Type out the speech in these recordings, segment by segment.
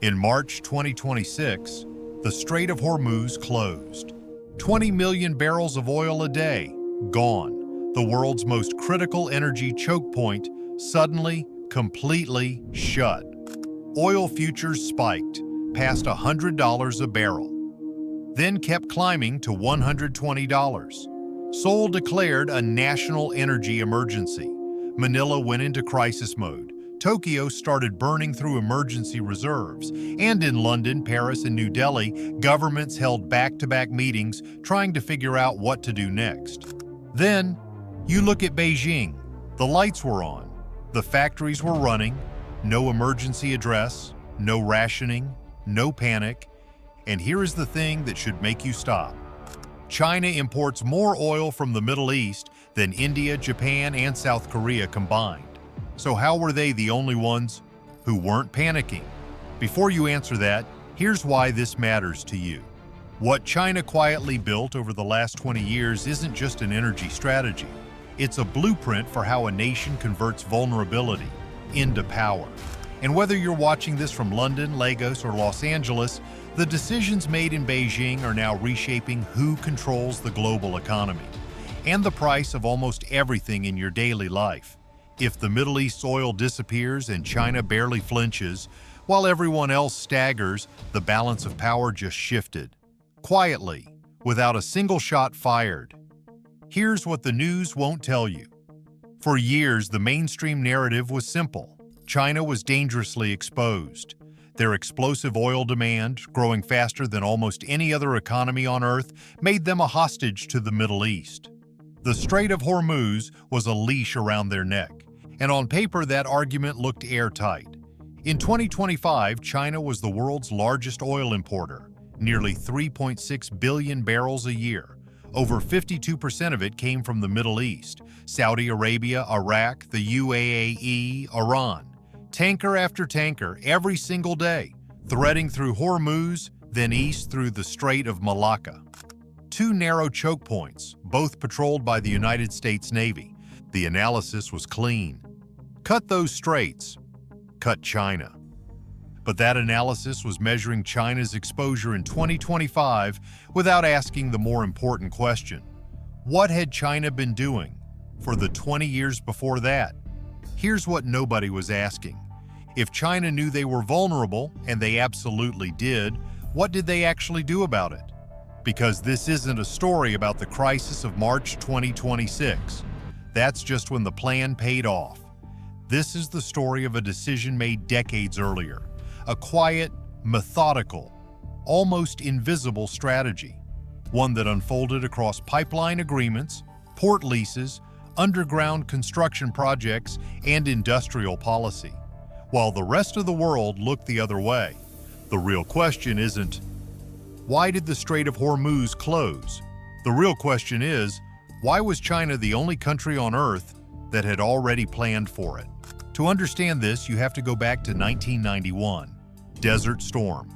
In March 2026, the Strait of Hormuz closed. 20 million barrels of oil a day, gone. The world's most critical energy choke point suddenly, completely shut. Oil futures spiked, past $100 a barrel, then kept climbing to $120. Seoul declared a national energy emergency. Manila went into crisis mode. Tokyo started burning through emergency reserves. And in London, Paris, and New Delhi, governments held back-to-back meetings trying to figure out what to do next. Then, you look at Beijing. The lights were on. The factories were running. No emergency address, no rationing, no panic. And here is the thing that should make you stop. China imports more oil from the Middle East than India, Japan, and South Korea combined. So how were they the only ones who weren't panicking? Before you answer that, here's why this matters to you. What China quietly built over the last 20 years isn't just an energy strategy. It's a blueprint for how a nation converts vulnerability into power. And whether you're watching this from London, Lagos, or Los Angeles, the decisions made in Beijing are now reshaping who controls the global economy and the price of almost everything in your daily life. If the Middle East's oil disappears and China barely flinches, while everyone else staggers, the balance of power just shifted. Quietly, without a single shot fired. Here's what the news won't tell you. For years, the mainstream narrative was simple. China was dangerously exposed. Their explosive oil demand, growing faster than almost any other economy on Earth, made them a hostage to the Middle East. The Strait of Hormuz was a leash around their neck, and on paper that argument looked airtight. In 2025, China was the world's largest oil importer, nearly 3.6 billion barrels a year. Over 52% of it came from the Middle East, Saudi Arabia, Iraq, the UAE, Iran. Tanker after tanker, every single day, threading through Hormuz, then east through the Strait of Malacca. Two narrow choke points, both patrolled by the United States Navy. The analysis was clean. Cut those straits, cut China. But that analysis was measuring China's exposure in 2025 without asking the more important question. What had China been doing for the 20 years before that? Here's what nobody was asking. If China knew they were vulnerable, and they absolutely did, what did they actually do about it? Because this isn't a story about the crisis of March 2026. That's just when the plan paid off. This is the story of a decision made decades earlier. A quiet, methodical, almost invisible strategy. One that unfolded across pipeline agreements, port leases, underground construction projects, and industrial policy. While the rest of the world looked the other way. The real question isn't, why did the Strait of Hormuz close? The real question is, why was China the only country on Earth that had already planned for it? To understand this, you have to go back to 1991. Desert Storm.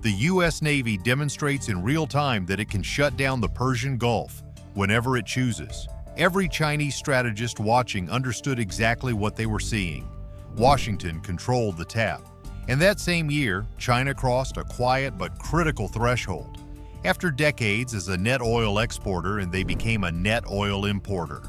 The U.S. Navy demonstrates in real time that it can shut down the Persian Gulf whenever it chooses. Every Chinese strategist watching understood exactly what they were seeing. Washington controlled the tap. And that same year, China crossed a quiet but critical threshold. After decades as a net oil exporter, and they became a net oil importer.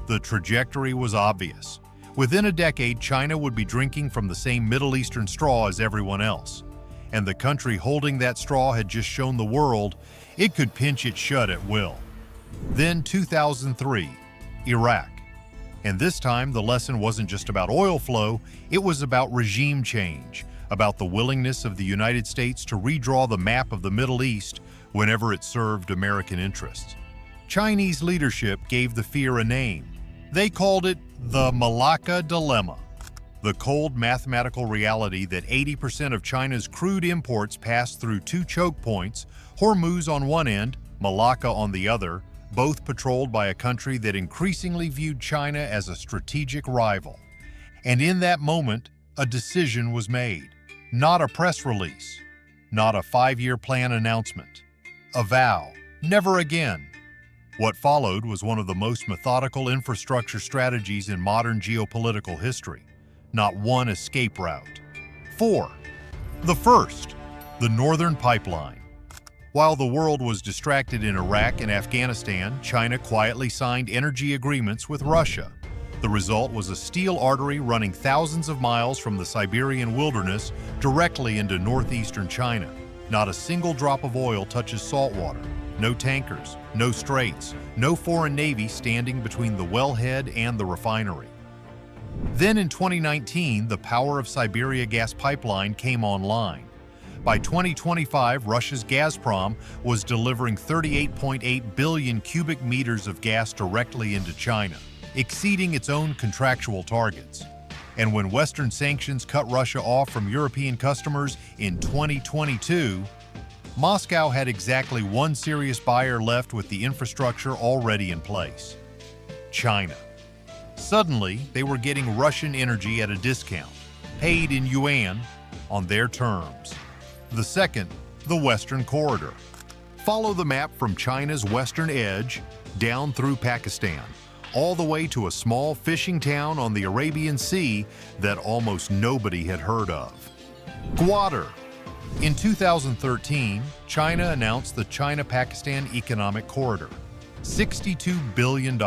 The trajectory was obvious. Within a decade, China would be drinking from the same Middle Eastern straw as everyone else. And the country holding that straw had just shown the world it could pinch it shut at will. Then 2003, Iraq. And this time, the lesson wasn't just about oil flow, it was about regime change, about the willingness of the United States to redraw the map of the Middle East whenever it served American interests. Chinese leadership gave the fear a name. They called it the Malacca Dilemma. The cold mathematical reality that 80% of China's crude imports pass through two choke points, Hormuz on one end, Malacca on the other, both patrolled by a country that increasingly viewed China as a strategic rival. And in that moment, a decision was made. Not a press release, not a 5-year plan announcement. A vow, never again. What followed was one of the most methodical infrastructure strategies in modern geopolitical history. Not one escape route. 4. The first, the Northern Pipeline. While the world was distracted in Iraq and Afghanistan, China quietly signed energy agreements with Russia. The result was a steel artery running thousands of miles from the Siberian wilderness directly into northeastern China. Not a single drop of oil touches salt water. No tankers, no straits, no foreign navy standing between the wellhead and the refinery. Then in 2019, the Power of Siberia gas pipeline came online. By 2025, Russia's Gazprom was delivering 38.8 billion cubic meters of gas directly into China, exceeding its own contractual targets. And when Western sanctions cut Russia off from European customers in 2022, Moscow had exactly one serious buyer left with the infrastructure already in place: China. Suddenly, they were getting Russian energy at a discount, paid in yuan, on their terms. The second, the Western Corridor. Follow the map from China's western edge, down through Pakistan, all the way to a small fishing town on the Arabian Sea that almost nobody had heard of: Gwadar. In 2013, China announced the China-Pakistan Economic Corridor. $62 billion.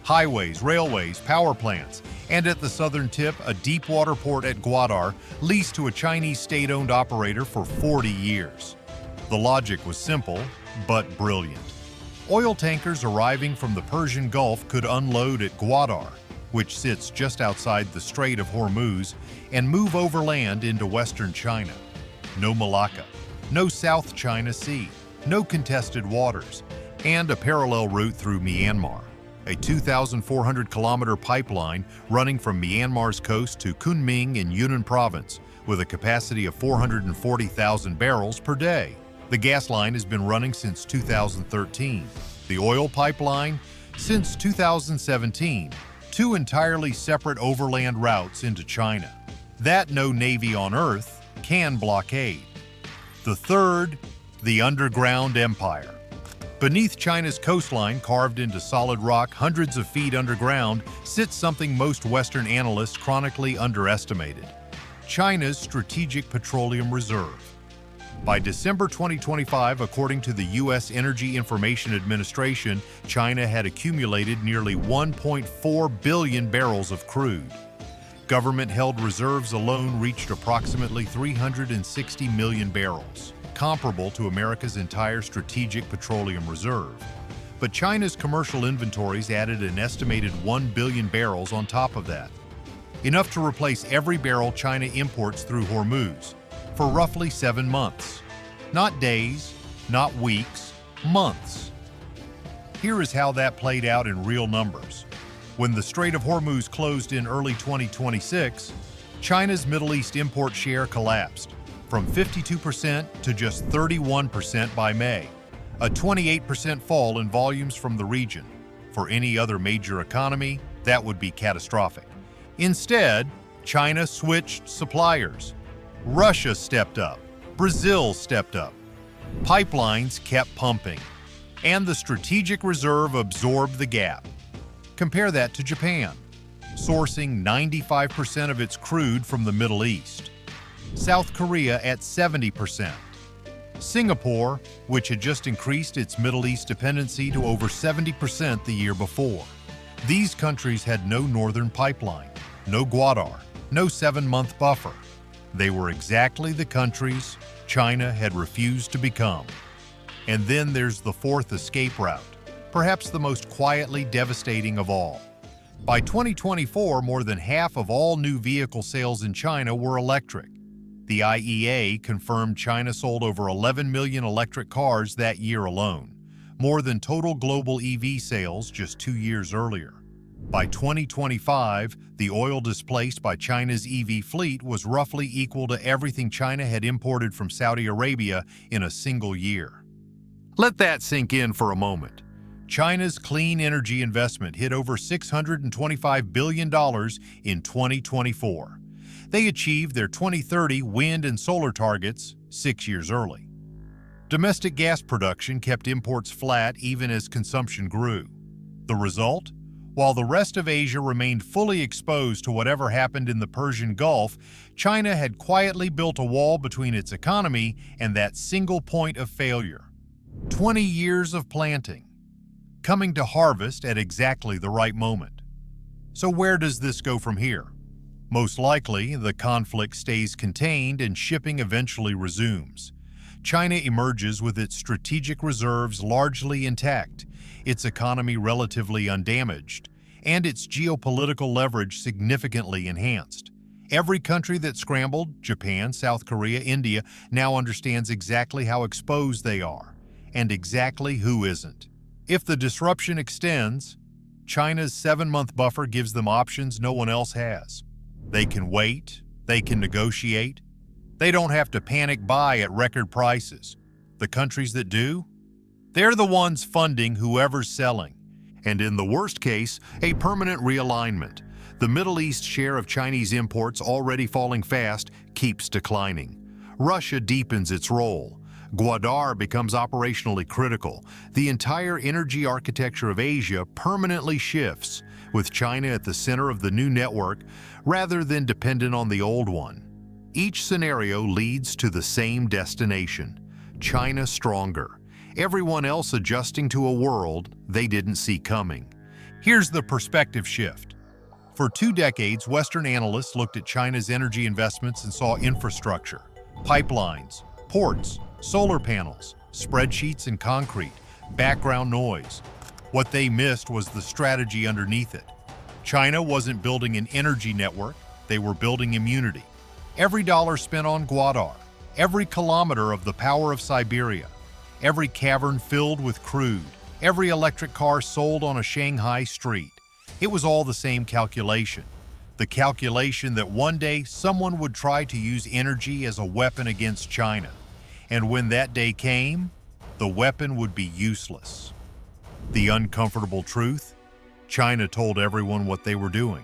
Highways, railways, power plants, and at the southern tip, a deep-water port at Gwadar, leased to a Chinese state-owned operator for 40 years. The logic was simple, but brilliant. Oil tankers arriving from the Persian Gulf could unload at Gwadar, which sits just outside the Strait of Hormuz, and move overland into western China. No Malacca, no South China Sea, no contested waters, and a parallel route through Myanmar. A 2,400-kilometer pipeline running from Myanmar's coast to Kunming in Yunnan province, with a capacity of 440,000 barrels per day. The gas line has been running since 2013. The oil pipeline since 2017, two entirely separate overland routes into China that no navy on Earth can blockade. The third, the underground empire. Beneath China's coastline, carved into solid rock hundreds of feet underground, sits something most Western analysts chronically underestimated: China's strategic petroleum reserve. By December 2025, according to the U.S. Energy Information Administration, China had accumulated nearly 1.4 billion barrels of crude. Government-held reserves alone reached approximately 360 million barrels, comparable to America's entire strategic petroleum reserve. But China's commercial inventories added an estimated 1 billion barrels on top of that, enough to replace every barrel China imports through Hormuz for roughly 7 months. Not days, not weeks, months. Here is how that played out in real numbers. When the Strait of Hormuz closed in early 2026, China's Middle East import share collapsed from 52% to just 31% by May, a 28% fall in volumes from the region. For any other major economy, that would be catastrophic. Instead, China switched suppliers. Russia stepped up. Brazil stepped up. Pipelines kept pumping. And the strategic reserve absorbed the gap. Compare that to Japan, sourcing 95% of its crude from the Middle East. South Korea at 70%. Singapore, which had just increased its Middle East dependency to over 70% the year before. These countries had no northern pipeline, no Gwadar, no 7-month buffer. They were exactly the countries China had refused to become. And then there's the fourth escape route, perhaps the most quietly devastating of all. By 2024, more than half of all new vehicle sales in China were electric. The IEA confirmed China sold over 11 million electric cars that year alone, more than total global EV sales just 2 years earlier. By 2025, the oil displaced by China's EV fleet was roughly equal to everything China had imported from Saudi Arabia in a single year. Let that sink in for a moment. China's clean energy investment hit over $625 billion in 2024. They achieved their 2030 wind and solar targets 6 years early. Domestic gas production kept imports flat even as consumption grew. The result? While the rest of Asia remained fully exposed to whatever happened in the Persian Gulf, China had quietly built a wall between its economy and that single point of failure. 20 years of planting, coming to harvest at exactly the right moment. So where does this go from here? Most likely, the conflict stays contained and shipping eventually resumes. China emerges with its strategic reserves largely intact, its economy relatively undamaged, and its geopolitical leverage significantly enhanced. Every country that scrambled, Japan, South Korea, India, now understands exactly how exposed they are, and exactly who isn't. If the disruption extends, China's 7-month buffer gives them options no one else has. They can wait, they can negotiate, they don't have to panic buy at record prices. The countries that do, they're the ones funding whoever's selling. And in the worst case, a permanent realignment. The Middle East share of Chinese imports, already falling fast, keeps declining. Russia deepens its role. Gwadar becomes operationally critical. The entire energy architecture of Asia permanently shifts, with China at the center of the new network rather than dependent on the old one. Each scenario leads to the same destination: China stronger. Everyone else adjusting to a world they didn't see coming. Here's the perspective shift. For 2 decades, Western analysts looked at China's energy investments and saw infrastructure, pipelines, ports, solar panels, spreadsheets and concrete, background noise. What they missed was the strategy underneath it. China wasn't building an energy network, they were building immunity. Every dollar spent on Gwadar, every kilometer of the power of Siberia, every cavern filled with crude, every electric car sold on a Shanghai street. It was all the same calculation. The calculation that one day someone would try to use energy as a weapon against China. And when that day came, the weapon would be useless. The uncomfortable truth? China told everyone what they were doing.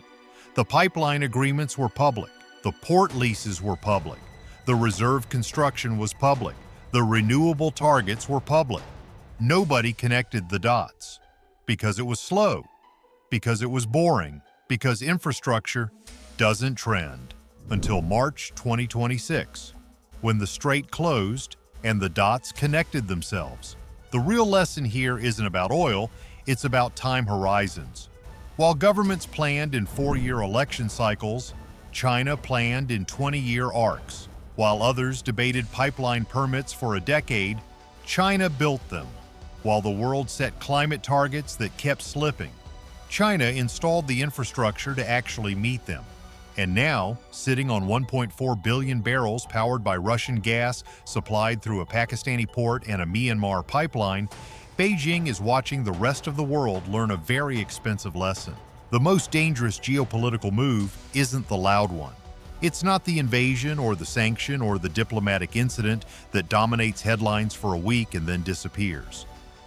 The pipeline agreements were public. The port leases were public. The reserve construction was public. The renewable targets were public. Nobody connected the dots. Because it was slow. Because it was boring. Because infrastructure doesn't trend. Until March 2026, when the strait closed and the dots connected themselves. The real lesson here isn't about oil, it's about time horizons. While governments planned in 4-year election cycles, China planned in 20-year arcs. While others debated pipeline permits for a decade, China built them. While the world set climate targets that kept slipping, China installed the infrastructure to actually meet them. And now, sitting on 1.4 billion barrels powered by Russian gas supplied through a Pakistani port and a Myanmar pipeline, Beijing is watching the rest of the world learn a very expensive lesson. The most dangerous geopolitical move isn't the loud one. It's not the invasion or the sanction or the diplomatic incident that dominates headlines for a week and then disappears.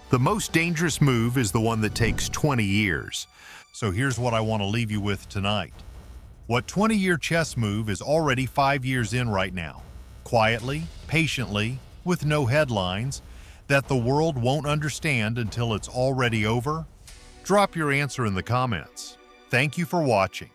The most dangerous move is the one that takes 20 years. So here's what I want to leave you with tonight. What 20-year chess move is already 5 years in right now? Quietly, patiently, with no headlines, that the world won't understand until it's already over? Drop your answer in the comments. Thank you for watching.